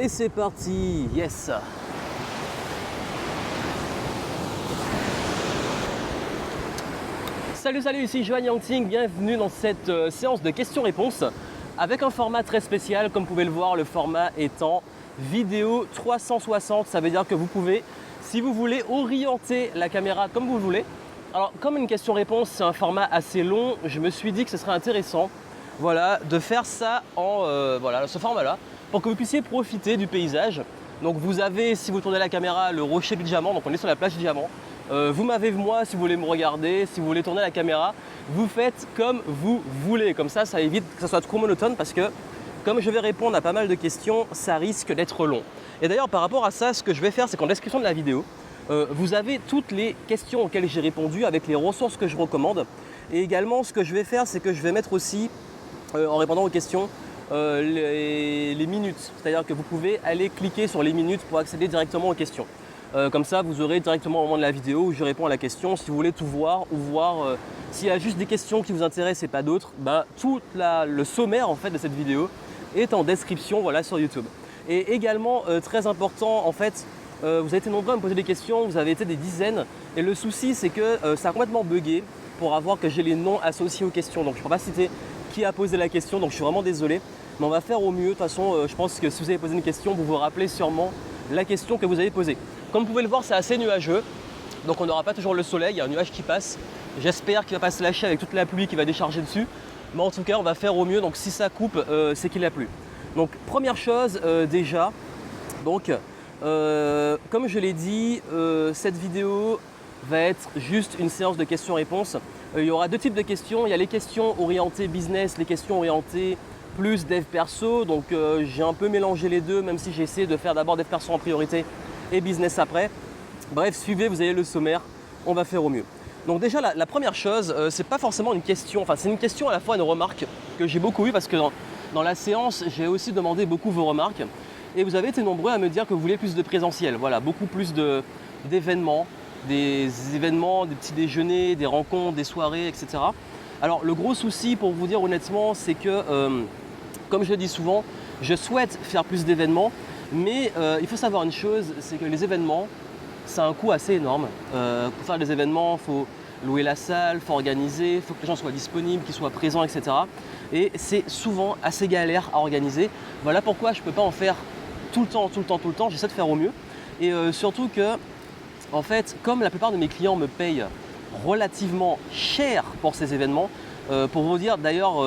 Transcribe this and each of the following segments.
Et c'est parti, yes. Salut, ici Johan Yangting, bienvenue dans cette séance de questions-réponses avec un format très spécial, comme vous pouvez le voir, le format étant vidéo 360, ça veut dire que vous pouvez, si vous voulez, orienter la caméra comme vous voulez. Alors, comme une question-réponse, c'est un format assez long, je me suis dit que ce serait intéressant, voilà, de faire ça en ce format-là, pour que vous puissiez profiter du paysage. Donc vous avez, si vous tournez la caméra, le rocher du diamant, donc on est sur la plage du diamant. Vous m'avez moi si vous voulez me regarder, si vous voulez tourner la caméra, vous faites comme vous voulez. Comme ça évite que ça soit trop monotone parce que comme je vais répondre à pas mal de questions, ça risque d'être long. Et d'ailleurs par rapport à ça, ce que je vais faire, c'est qu'en description de la vidéo, vous avez toutes les questions auxquelles j'ai répondu avec les ressources que je recommande. Et également ce que je vais faire, c'est que je vais mettre aussi, en répondant aux questions, les minutes. C'est-à-dire que vous pouvez aller cliquer sur les minutes pour accéder directement aux questions. Comme ça, vous aurez directement au moment de la vidéo où je réponds à la question. Si vous voulez tout voir ou voir s'il y a juste des questions qui vous intéressent et pas d'autres, tout le sommaire en fait de cette vidéo est en description sur YouTube. Et également, très important, en fait, vous avez été nombreux à me poser des questions, vous avez été des dizaines. Et le souci, c'est que ça a complètement bugué pour avoir que j'ai les noms associés aux questions. Donc je ne peux pas citer qui a posé la question, donc je suis vraiment désolé. Mais on va faire au mieux. De toute façon, je pense que si vous avez posé une question, vous vous rappelez sûrement la question que vous avez posée. Comme vous pouvez le voir, c'est assez nuageux, donc on n'aura pas toujours le soleil, il y a un nuage qui passe. J'espère qu'il ne va pas se lâcher avec toute la pluie qui va décharger dessus, mais en tout cas on va faire au mieux, donc si ça coupe, c'est qu'il a plu. Donc première chose déjà, donc, comme je l'ai dit, cette vidéo va être juste une séance de questions-réponses. Il y aura deux types de questions, il y a les questions orientées business, les questions orientées plus dev perso, donc j'ai un peu mélangé les deux, même si j'ai essayé de faire d'abord dev perso en priorité et business après. Bref, suivez, vous avez le sommaire, on va faire au mieux. Donc déjà la première chose, c'est pas forcément une question, enfin c'est une question à la fois une remarque que j'ai beaucoup eu parce que dans la séance j'ai aussi demandé beaucoup vos remarques et vous avez été nombreux à me dire que vous voulez plus de présentiel, voilà, beaucoup plus d'événements, des petits déjeuners, des rencontres, des soirées, etc. Alors le gros souci pour vous dire honnêtement, c'est que comme je le dis souvent, je souhaite faire plus d'événements, mais il faut savoir une chose, c'est que les événements, c'est un coût assez énorme. Pour faire des événements, il faut louer la salle, il faut organiser, il faut que les gens soient disponibles, qu'ils soient présents, etc. Et c'est souvent assez galère à organiser. Voilà pourquoi je ne peux pas en faire tout le temps, j'essaie de faire au mieux. Et surtout que, en fait, comme la plupart de mes clients me payent relativement cher pour ces événements, pour vous dire d'ailleurs,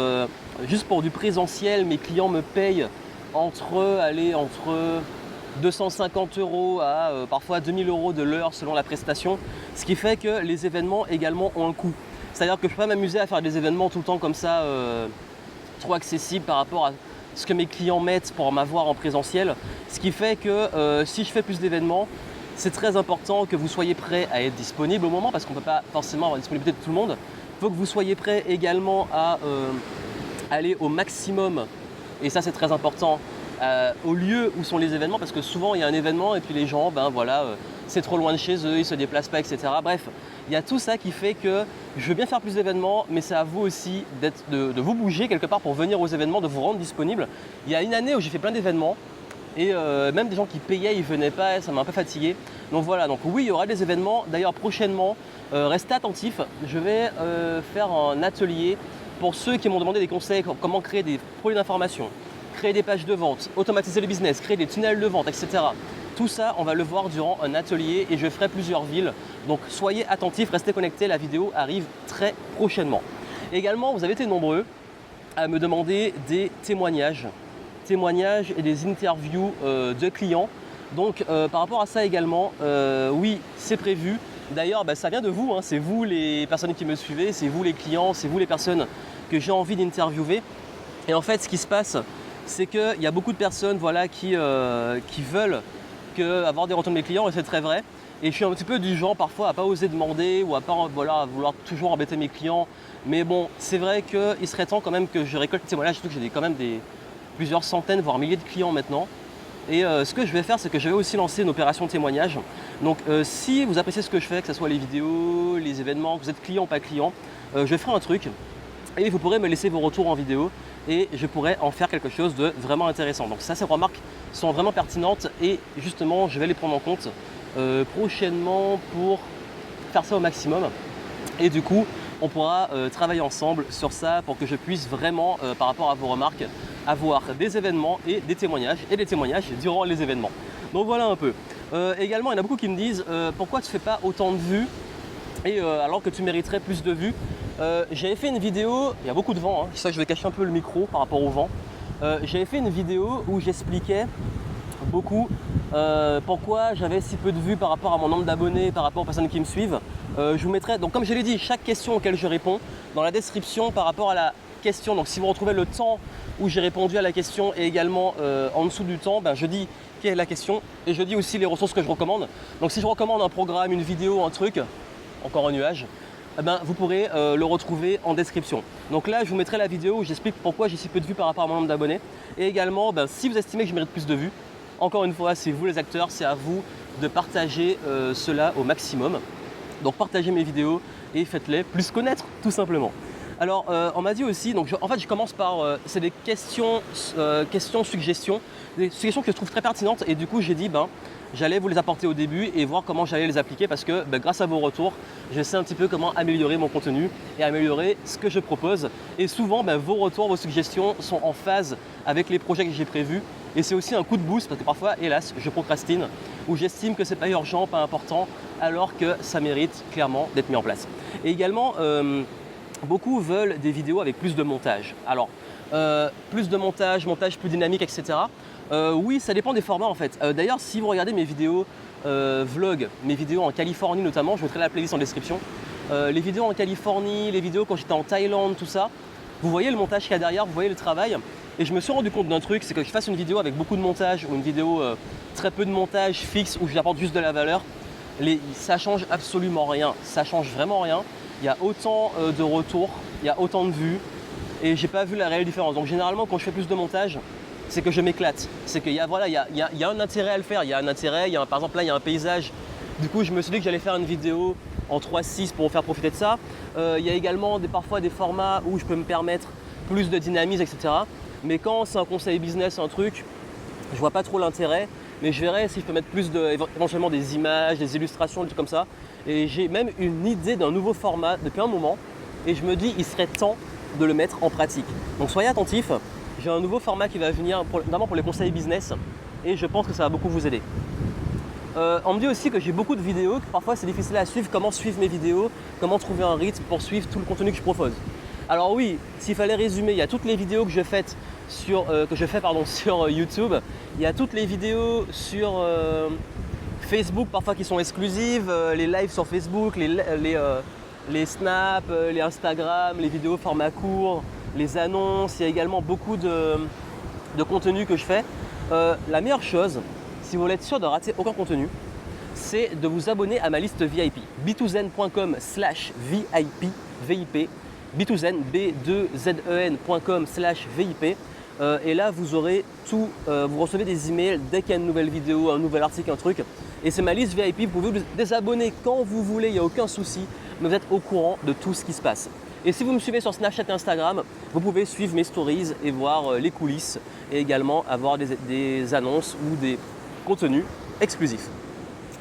juste pour du présentiel, mes clients me payent entre 250 € à parfois 2000 € de l'heure selon la prestation, ce qui fait que les événements également ont un coût. C'est-à-dire que je ne peux pas m'amuser à faire des événements tout le temps comme ça, trop accessibles par rapport à ce que mes clients mettent pour m'avoir en présentiel, ce qui fait que si je fais plus d'événements, c'est très important que vous soyez prêts à être disponible au moment parce qu'on ne peut pas forcément avoir la disponibilité de tout le monde. Il faut que vous soyez prêts également à aller au maximum, et ça c'est très important, au lieu où sont les événements parce que souvent il y a un événement et puis les gens, c'est trop loin de chez eux, ils ne se déplacent pas, etc. Bref, il y a tout ça qui fait que je veux bien faire plus d'événements, mais c'est à vous aussi de vous bouger quelque part pour venir aux événements, de vous rendre disponible. Il y a une année où j'ai fait plein d'événements, et même des gens qui payaient, ils ne venaient pas, ça m'a un peu fatigué. Donc voilà, donc oui, il y aura des événements. D'ailleurs, prochainement, restez attentifs. Je vais faire un atelier pour ceux qui m'ont demandé des conseils, comment créer des produits d'information, créer des pages de vente, automatiser le business, créer des tunnels de vente, etc. Tout ça, on va le voir durant un atelier et je ferai plusieurs villes. Donc soyez attentifs, restez connectés, la vidéo arrive très prochainement. Également, vous avez été nombreux à me demander des témoignages et des interviews de clients. Donc par rapport à ça également, oui, c'est prévu. D'ailleurs, ça vient de vous, c'est vous les personnes qui me suivez, c'est vous les clients, c'est vous les personnes que j'ai envie d'interviewer. Et en fait, ce qui se passe, c'est qu'il y a beaucoup de personnes qui veulent avoir des retours de mes clients, et c'est très vrai. Et je suis un petit peu du genre parfois à pas oser demander ou à vouloir toujours embêter mes clients. Mais bon, c'est vrai qu'il serait temps quand même que je récolte des témoignages, surtout que j'ai quand même plusieurs centaines, voire milliers de clients maintenant. Et ce que je vais faire, c'est que je vais aussi lancer une opération témoignage. Donc si vous appréciez ce que je fais, que ce soit les vidéos, les événements, que vous êtes client ou pas client, je ferai un truc et vous pourrez me laisser vos retours en vidéo. et je pourrais en faire quelque chose de vraiment intéressant. Donc ça, ces remarques sont vraiment pertinentes et justement, je vais les prendre en compte prochainement pour faire ça au maximum. Et du coup, on pourra travailler ensemble sur ça pour que je puisse vraiment, par rapport à vos remarques, avoir des événements et des témoignages durant les événements. Donc voilà un peu. Également, il y en a beaucoup qui me disent pourquoi tu ne fais pas autant de vues et alors que tu mériterais plus de vues. J'avais fait une vidéo, il y a beaucoup de vent, c'est ça que je vais cacher un peu le micro par rapport au vent. J'avais fait une vidéo où j'expliquais beaucoup pourquoi j'avais si peu de vues par rapport à mon nombre d'abonnés, par rapport aux personnes qui me suivent. Je vous mettrai, donc comme je l'ai dit, chaque question auquel je réponds dans la description par rapport à la question. Donc si vous retrouvez le temps où j'ai répondu à la question et également en dessous du temps, je dis quelle est la question et je dis aussi les ressources que je recommande. Donc si je recommande un programme, une vidéo, un truc, encore un nuage, vous pourrez le retrouver en description. Donc là, je vous mettrai la vidéo où j'explique pourquoi j'ai si peu de vues par rapport à mon nombre d'abonnés. Et également, si vous estimez que je mérite plus de vues, encore une fois, c'est vous les acteurs, c'est à vous de partager cela au maximum. Donc partagez mes vidéos et faites-les plus connaître, tout simplement. Alors, on m'a dit aussi, donc en fait, je commence par, c'est des questions, suggestions, des suggestions que je trouve très pertinentes et du coup, j'ai dit, j'allais vous les apporter au début et voir comment j'allais les appliquer parce que grâce à vos retours, je sais un petit peu comment améliorer mon contenu et améliorer ce que je propose. Et souvent, vos retours, vos suggestions sont en phase avec les projets que j'ai prévus. Et c'est aussi un coup de boost parce que parfois, hélas, je procrastine ou j'estime que c'est pas urgent, pas important, alors que ça mérite clairement d'être mis en place. Et également, beaucoup veulent des vidéos avec plus de montage. Alors, plus de montage plus dynamique, etc. Oui, ça dépend des formats en fait. D'ailleurs, si vous regardez mes vidéos vlog, mes vidéos en Californie notamment, je mettrai la playlist en description. Les vidéos en Californie, les vidéos quand j'étais en Thaïlande, tout ça, vous voyez le montage qu'il y a derrière, vous voyez le travail. Et je me suis rendu compte d'un truc, c'est que je fasse une vidéo avec beaucoup de montage ou une vidéo très peu de montage fixe où j'apporte juste de la valeur, ça change absolument rien. Ça change vraiment rien. Il y a autant de retours, il y a autant de vues et j'ai pas vu la réelle différence. Donc généralement quand je fais plus de montage, c'est que je m'éclate. C'est qu'il y a, voilà, il y a un intérêt à le faire. Il y a un intérêt, par exemple là il y a un paysage. Du coup je me suis dit que j'allais faire une vidéo en 3:6 pour vous faire profiter de ça. Il y a également parfois des formats où je peux me permettre plus de dynamisme, etc. Mais quand c'est un conseil business, un truc, je vois pas trop l'intérêt. Mais je verrai si je peux mettre plus éventuellement des images, des illustrations, des trucs comme ça. Et j'ai même une idée d'un nouveau format depuis un moment. Et je me dis il serait temps de le mettre en pratique. Donc soyez attentifs. J'ai un nouveau format qui va venir, notamment pour les conseils business. Et je pense que ça va beaucoup vous aider. On me dit aussi que j'ai beaucoup de vidéos, que parfois c'est difficile à suivre, comment suivre mes vidéos, comment trouver un rythme pour suivre tout le contenu que je propose. Alors oui, s'il fallait résumer, il y a toutes les vidéos que je fais sur YouTube, il y a toutes les vidéos sur Facebook parfois qui sont exclusives, les lives sur Facebook, les snaps, les Instagram, les vidéos format court, les annonces, il y a également beaucoup de contenu que je fais. La meilleure chose, si vous voulez être sûr de rater aucun contenu, c'est de vous abonner à ma liste VIP. b2zen.com/VIP, b2zen, b2zen.com/VIP. Et là, vous aurez tout, vous recevez des emails dès qu'il y a une nouvelle vidéo, un nouvel article, un truc. Et c'est ma liste VIP, vous pouvez vous désabonner quand vous voulez, il n'y a aucun souci, mais vous êtes au courant de tout ce qui se passe. Et si vous me suivez sur Snapchat et Instagram, vous pouvez suivre mes stories et voir les coulisses et également avoir des annonces ou des contenus exclusifs.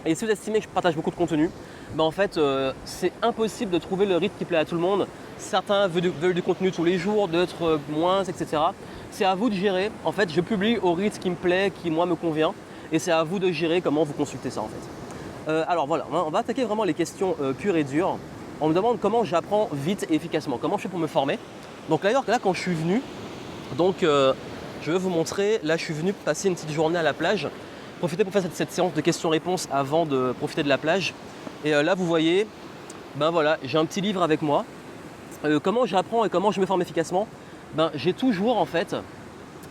Et si vous estimez que je partage beaucoup de contenu, en fait, c'est impossible de trouver le rythme qui plaît à tout le monde. Certains veulent du contenu tous les jours, d'autres moins, etc. C'est à vous de gérer. En fait, je publie au rythme qui me plaît, qui moi me convient. Et c'est à vous de gérer comment vous consultez ça en fait. Alors voilà, on va attaquer vraiment les questions pures et dures. On me demande comment j'apprends vite et efficacement, comment je fais pour me former. Donc d'ailleurs, là quand je suis venu, je vais vous montrer, là je suis venu passer une petite journée à la plage. Profiter pour faire cette séance de questions-réponses avant de profiter de la plage. Et là vous voyez, voilà, j'ai un petit livre avec moi. Comment j'apprends et comment je me forme efficacement, j'ai toujours en fait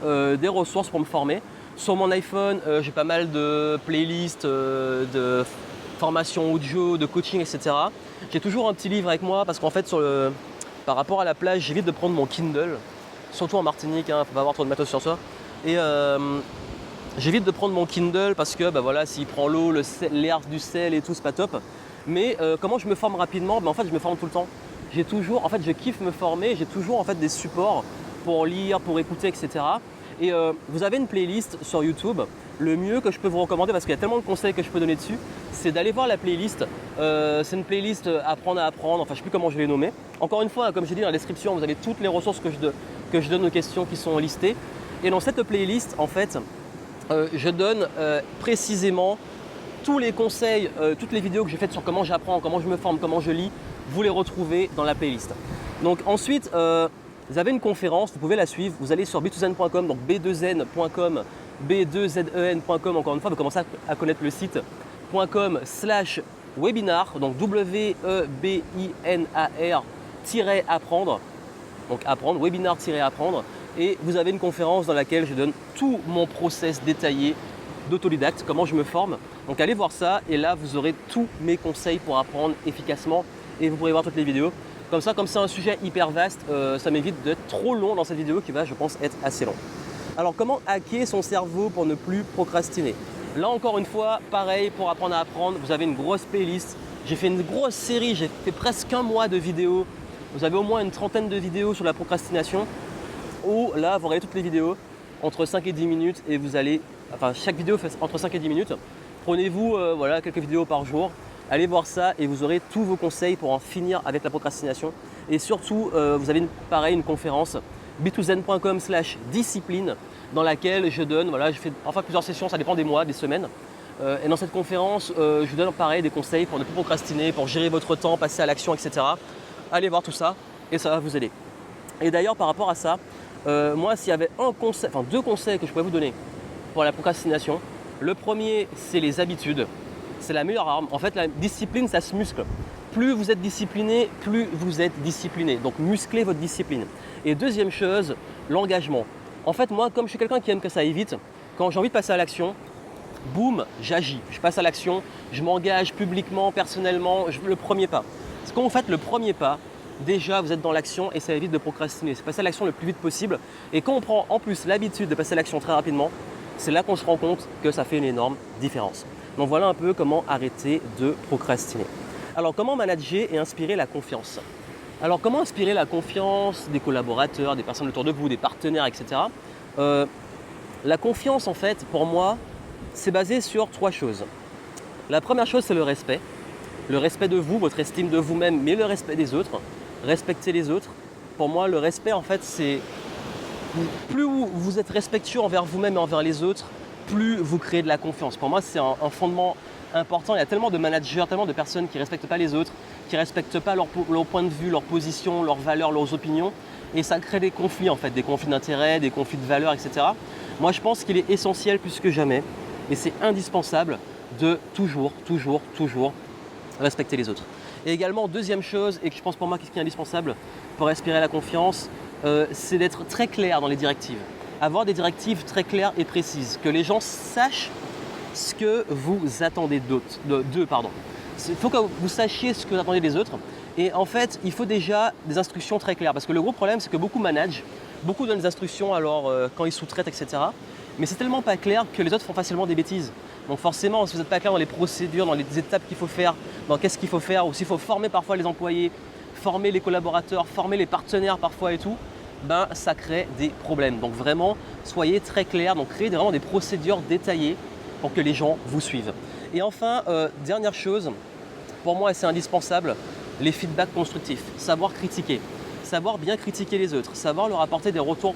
des ressources pour me former. Sur mon iPhone, j'ai pas mal de playlists, de formations audio, de coaching, etc. J'ai toujours un petit livre avec moi parce qu'en fait, par rapport à la plage, j'évite de prendre mon Kindle, surtout en Martinique, il ne faut pas avoir trop de matos sur soi. Et j'évite de prendre mon Kindle parce que voilà, s'il prend l'eau, l'air du sel et tout, c'est pas top. Mais comment je me forme rapidement, en fait, je me forme tout le temps. Je kiffe me former, j'ai toujours en fait des supports pour lire, pour écouter, etc. Et vous avez une playlist sur YouTube. Le mieux que je peux vous recommander, parce qu'il y a tellement de conseils que je peux donner dessus, c'est d'aller voir la playlist. C'est une playlist apprendre à apprendre, enfin je ne sais plus comment je vais les nommer. Encore une fois, comme j'ai dit dans la description, vous avez toutes les ressources que je donne aux questions qui sont listées. Et dans cette playlist, en fait, je donne précisément tous les conseils, toutes les vidéos que j'ai faites sur comment j'apprends, comment je me forme, comment je lis, vous les retrouvez dans la playlist. Donc ensuite, vous avez une conférence, vous pouvez la suivre, vous allez sur b2zen.com, donc b2zen.com, b2zen.com, encore une fois, vous commencez à connaître le site .com/webinar, donc webinar-apprendre, donc apprendre, webinar-apprendre, et vous avez une conférence dans laquelle je donne tout mon process détaillé d'autodidacte, comment je me forme. Donc allez voir ça et là vous aurez tous mes conseils pour apprendre efficacement et vous pourrez voir toutes les vidéos. Comme ça, comme c'est un sujet hyper vaste, ça m'évite d'être trop long dans cette vidéo qui va, je pense, être assez long. Alors comment hacker son cerveau pour ne plus procrastiner? Là encore une fois, pareil pour apprendre à apprendre, vous avez une grosse playlist. J'ai fait une grosse série, j'ai fait presque un mois de vidéos. Vous avez au moins une trentaine de vidéos sur la procrastination. Où là, vous regardez toutes les vidéos entre 5 et 10 minutes et vous allez, enfin chaque vidéo fait entre 5 et 10 minutes. Prenez-vous voilà, quelques vidéos par jour, allez voir ça et vous aurez tous vos conseils pour en finir avec la procrastination. Et surtout, vous avez une conférence b2zen.com/discipline dans laquelle je donne, voilà, je fais enfin plusieurs sessions, ça dépend des mois, des semaines. Et dans cette conférence, je vous donne pareil des conseils pour ne plus procrastiner, pour gérer votre temps, passer à l'action, etc. Allez voir tout ça et ça va vous aider. Et d'ailleurs, par rapport à ça, moi, s'il y avait deux conseils que je pourrais vous donner pour la procrastination, le premier, c'est les habitudes. C'est la meilleure arme. En fait, la discipline, ça se muscle. Plus vous êtes discipliné, plus vous êtes discipliné. Donc, musclez votre discipline. Et deuxième chose, l'engagement. En fait, moi, comme je suis quelqu'un qui aime que ça aille vite, quand j'ai envie de passer à l'action, boum, j'agis. Je passe à l'action, je m'engage publiquement, personnellement, le premier pas. Parce que quand vous faites le premier pas, déjà vous êtes dans l'action et ça évite de procrastiner. C'est passer à l'action le plus vite possible. Et quand on prend en plus l'habitude de passer à l'action très rapidement, c'est là qu'on se rend compte que ça fait une énorme différence. Donc voilà un peu comment arrêter de procrastiner. Alors comment manager et inspirer la confiance? Alors comment inspirer la confiance des collaborateurs, des personnes autour de vous, des partenaires, etc. La confiance en fait pour moi c'est basé sur trois choses. La première chose c'est le respect. Le respect de vous, votre estime de vous-même, mais le respect des autres. Respecter les autres. Pour moi le respect en fait c'est plus vous êtes respectueux envers vous-même et envers les autres, plus vous créez de la confiance. Pour moi, c'est un fondement important. Il y a tellement de managers, tellement de personnes qui ne respectent pas les autres, qui ne respectent pas leur point de vue, leur position, leurs valeurs, leurs opinions. Et ça crée des conflits en fait, des conflits d'intérêts, des conflits de valeurs, etc. Moi, je pense qu'il est essentiel plus que jamais, et c'est indispensable de toujours respecter les autres. Et également, deuxième chose, et que je pense pour moi qu'est-ce qui est indispensable pour respirer la confiance, c'est d'être très clair dans les directives. Avoir des directives très claires et précises, que les gens sachent ce que vous attendez d'eux. Il faut que vous sachiez ce que vous attendez des autres. Et en fait, il faut déjà des instructions très claires. Parce que le gros problème, c'est que beaucoup managent, beaucoup donnent des instructions alors quand ils sous-traitent, etc. Mais c'est tellement pas clair que les autres font facilement des bêtises. Donc forcément, si vous n'êtes pas clair dans les procédures, dans les étapes qu'il faut faire, dans qu'est-ce qu'il faut faire, ou s'il faut former parfois les employés, former les collaborateurs, former les partenaires parfois et tout, ben ça crée des problèmes. Donc vraiment, soyez très clair, donc créez vraiment des procédures détaillées pour que les gens vous suivent. Et enfin, dernière chose, pour moi c'est indispensable, les feedbacks constructifs, savoir critiquer, savoir bien critiquer les autres, savoir leur apporter des retours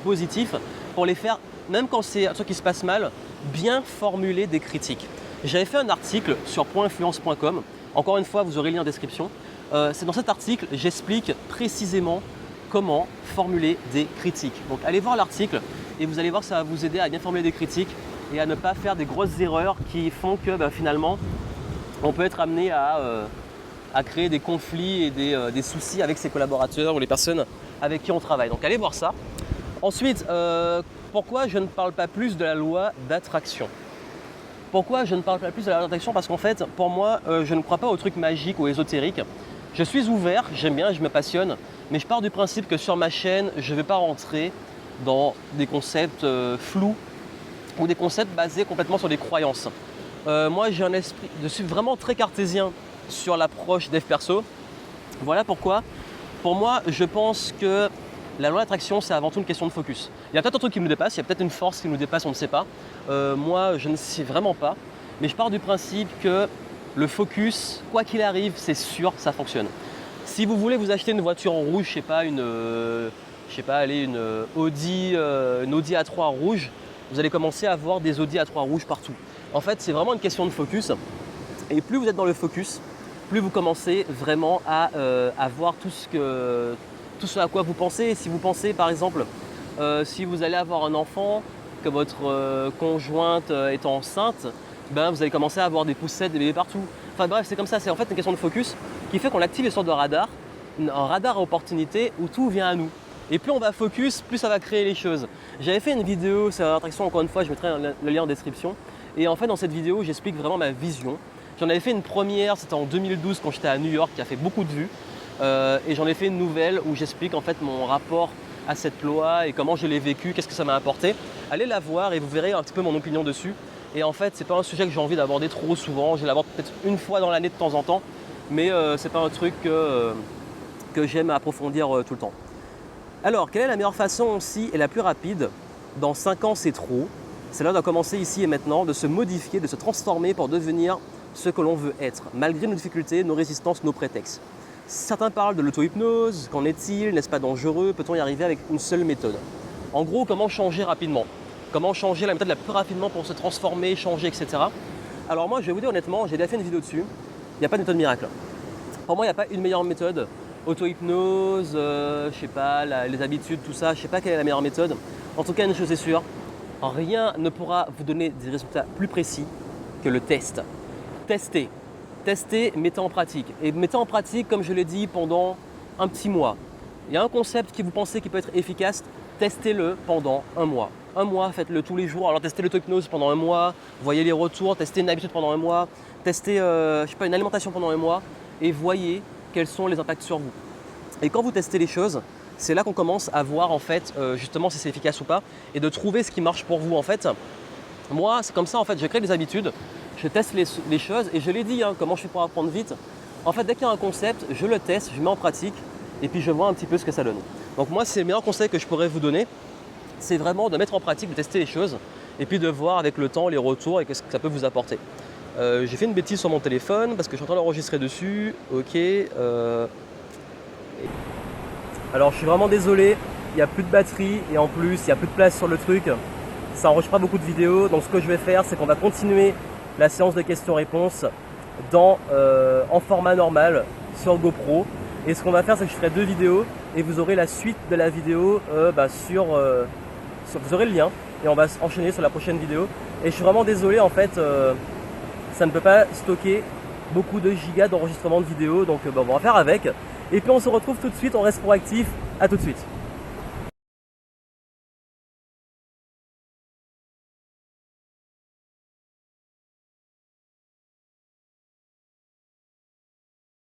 positifs pour les faire, même quand c'est un truc qui se passe mal, bien formuler des critiques. J'avais fait un article sur .influence.com, encore une fois vous aurez le lien en description. C'est dans cet article, j'explique précisément comment formuler des critiques. Donc allez voir l'article et vous allez voir que ça va vous aider à bien formuler des critiques et à ne pas faire des grosses erreurs qui font que finalement on peut être amené à créer des conflits et des soucis avec ses collaborateurs ou les personnes avec qui on travaille. Donc allez voir ça. Ensuite, pourquoi je ne parle pas plus de la loi d'attraction? Pourquoi je ne parle pas plus de la loi d'attraction? Parce qu'en fait, pour moi, je ne crois pas aux trucs magiques ou ésotériques. Je suis ouvert, j'aime bien, je me passionne, mais je pars du principe que sur ma chaîne, je ne vais pas rentrer dans des concepts flous ou des concepts basés complètement sur des croyances. Moi, j'ai un esprit, je suis vraiment très cartésien sur l'approche dev perso. Voilà pourquoi, pour moi, je pense que La loi d'attraction, c'est avant tout une question de focus. Il y a peut-être un truc qui nous dépasse, il y a peut-être une force qui nous dépasse, on ne sait pas. Moi, je ne sais vraiment pas. Mais je pars du principe que le focus, quoi qu'il arrive, c'est sûr, ça fonctionne. Si vous voulez vous acheter une voiture en rouge, une Audi A3 rouge, vous allez commencer à voir des Audi A3 rouges partout. En fait, c'est vraiment une question de focus. Et plus vous êtes dans le focus, plus vous commencez vraiment à voir tout ce à quoi vous pensez. Si vous pensez par exemple, si vous allez avoir un enfant, que votre conjointe est enceinte, ben, vous allez commencer à avoir des poussettes, des bébés partout. Enfin bref, c'est comme ça, c'est en fait une question de focus qui fait qu'on active une sorte de radar, un radar à opportunité où tout vient à nous. Et plus on va focus, plus ça va créer les choses. J'avais fait une vidéo sur l'attraction, encore une fois, je mettrai le lien en description. Et en fait, dans cette vidéo, j'explique vraiment ma vision. J'en avais fait une première, c'était en 2012 quand j'étais à New York, qui a fait beaucoup de vues. Et j'en ai fait une nouvelle où j'explique en fait mon rapport à cette loi et comment je l'ai vécu, qu'est-ce que ça m'a apporté. Allez la voir et vous verrez un petit peu mon opinion dessus. Et en fait, c'est pas un sujet que j'ai envie d'aborder trop souvent. Je vais l'aborder peut-être une fois dans l'année de temps en temps, mais c'est pas un truc que j'aime approfondir tout le temps. Alors, quelle est la meilleure façon aussi et la plus rapide? Dans 5 ans, c'est trop. C'est l'heure de commencer ici et maintenant, de se modifier, de se transformer pour devenir ce que l'on veut être, malgré nos difficultés, nos résistances, nos prétextes. Certains parlent de l'auto-hypnose, qu'en est-il, n'est-ce pas dangereux? Peut-on y arriver avec une seule méthode? En gros, comment changer rapidement? Comment changer la méthode la plus rapidement pour se transformer, changer, etc. Alors moi, je vais vous dire honnêtement, j'ai déjà fait une vidéo dessus, il n'y a pas de méthode miracle. Pour moi, il n'y a pas une meilleure méthode. Auto-hypnose, les habitudes, tout ça, je ne sais pas quelle est la meilleure méthode. En tout cas, une chose est sûre, rien ne pourra vous donner des résultats plus précis que le test. Testez, mettez en pratique. Et mettez en pratique, comme je l'ai dit, pendant un petit mois. Il y a un concept qui vous pensez qui peut être efficace, testez-le pendant un mois. Un mois, faites-le tous les jours. Alors testez l'auto-hypnose pendant un mois, voyez les retours, testez une habitude pendant un mois, testez une alimentation pendant un mois et voyez quels sont les impacts sur vous. Et quand vous testez les choses, c'est là qu'on commence à voir en fait justement si c'est efficace ou pas et de trouver ce qui marche pour vous en fait. Moi, c'est comme ça en fait, je crée des habitudes, je teste les choses et je l'ai dit, comment je fais pour apprendre vite. En fait, dès qu'il y a un concept, je le teste, je le mets en pratique et puis je vois un petit peu ce que ça donne. Donc moi, c'est le meilleur conseil que je pourrais vous donner, c'est vraiment de mettre en pratique, de tester les choses et puis de voir avec le temps les retours et ce que ça peut vous apporter. J'ai fait une bêtise sur mon téléphone parce que je suis en train d'enregistrer dessus. Ok. Alors je suis vraiment désolé, il n'y a plus de batterie et en plus il n'y a plus de place sur le truc. Ça n'enregistre pas beaucoup de vidéos. Donc ce que je vais faire, c'est qu'on va continuer la séance de questions-réponses en format normal sur GoPro. Et ce qu'on va faire, c'est que je ferai 2 vidéos et vous aurez la suite de la vidéo vous aurez le lien et on va enchaîner sur la prochaine vidéo. Et je suis vraiment désolé en fait, ça ne peut pas stocker beaucoup de gigas d'enregistrement de vidéos, donc on va faire avec. Et puis on se retrouve tout de suite, on reste proactif, à tout de suite.